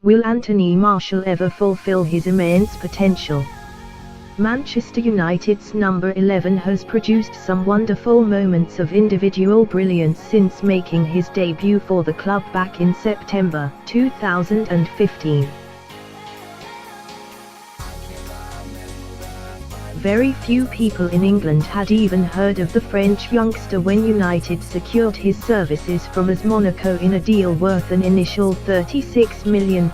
Will Anthony Martial ever fulfill his immense potential? Manchester United's number 11 has produced some wonderful moments of individual brilliance since making his debut for the club back in September 2015. Very few people in England had even heard of the French youngster when United secured his services from AS Monaco in a deal worth an initial £36 million,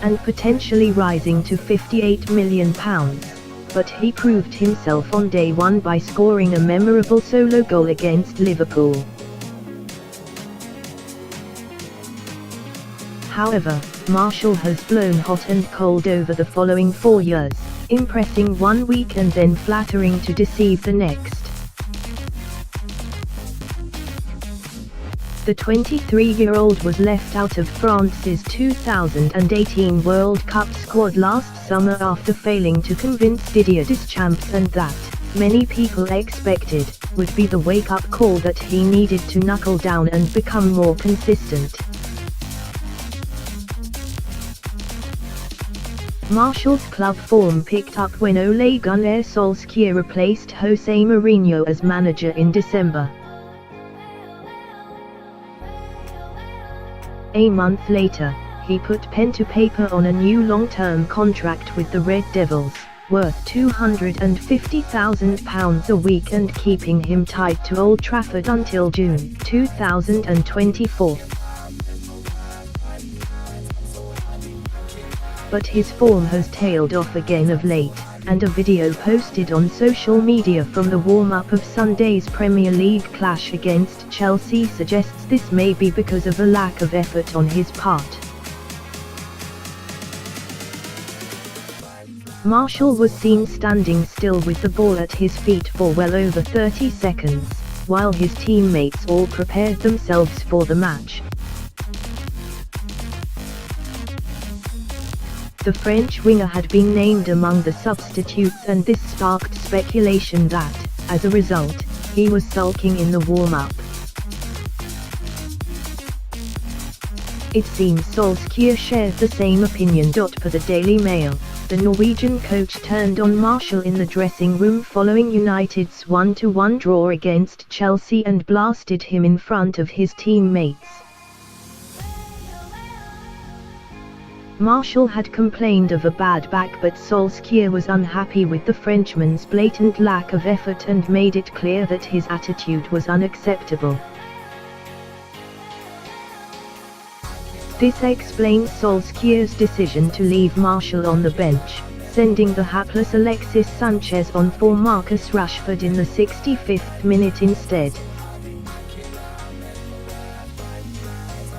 and potentially rising to £58 million. But he proved himself on day one by scoring a memorable solo goal against Liverpool. However, Martial has blown hot and cold over the following 4 years, impressing one week and then flattering to deceive the next. The 23-year-old was left out of France's 2018 World Cup squad last summer after failing to convince Didier Deschamps, and that, many people expected, would be the wake-up call that he needed to knuckle down and become more consistent. Martial's club form picked up when Ole Gunnar Solskjaer replaced Jose Mourinho as manager in December. A month later, he put pen to paper on a new long-term contract with the Red Devils, worth £250,000 a week and keeping him tied to Old Trafford until June 2024. But his form has tailed off again of late, and a video posted on social media from the warm-up of Sunday's Premier League clash against Chelsea suggests this may be because of a lack of effort on his part. Martial was seen standing still with the ball at his feet for well over 30 seconds, while his teammates all prepared themselves for the match. The French winger had been named among the substitutes, and this sparked speculation that, as a result, he was sulking in the warm-up. It seems Solskjaer shared the same opinion. For the Daily Mail, the Norwegian coach turned on Martial in the dressing room following United's 1-1 draw against Chelsea and blasted him in front of his teammates. Martial had complained of a bad back, but Solskjaer was unhappy with the Frenchman's blatant lack of effort and made it clear that his attitude was unacceptable. This explains Solskjaer's decision to leave Martial on the bench, sending the hapless Alexis Sanchez on for Marcus Rashford in the 65th minute instead.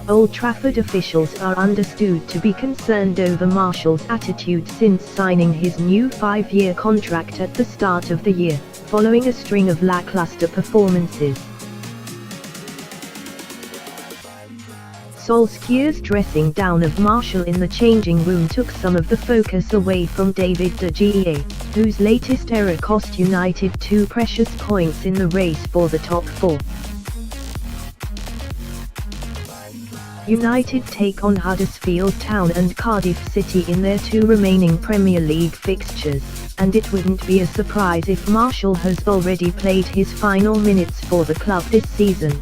Old Trafford officials are understood to be concerned over Martial's attitude since signing his new 5-year contract at the start of the year, following a string of lackluster performances. Solskjaer's dressing down of Martial in the changing room took some of the focus away from David De Gea, whose latest error cost United 2 precious points in the race for the top 4. United take on Huddersfield Town and Cardiff City in their 2 remaining Premier League fixtures, and it wouldn't be a surprise if Martial has already played his final minutes for the club this season.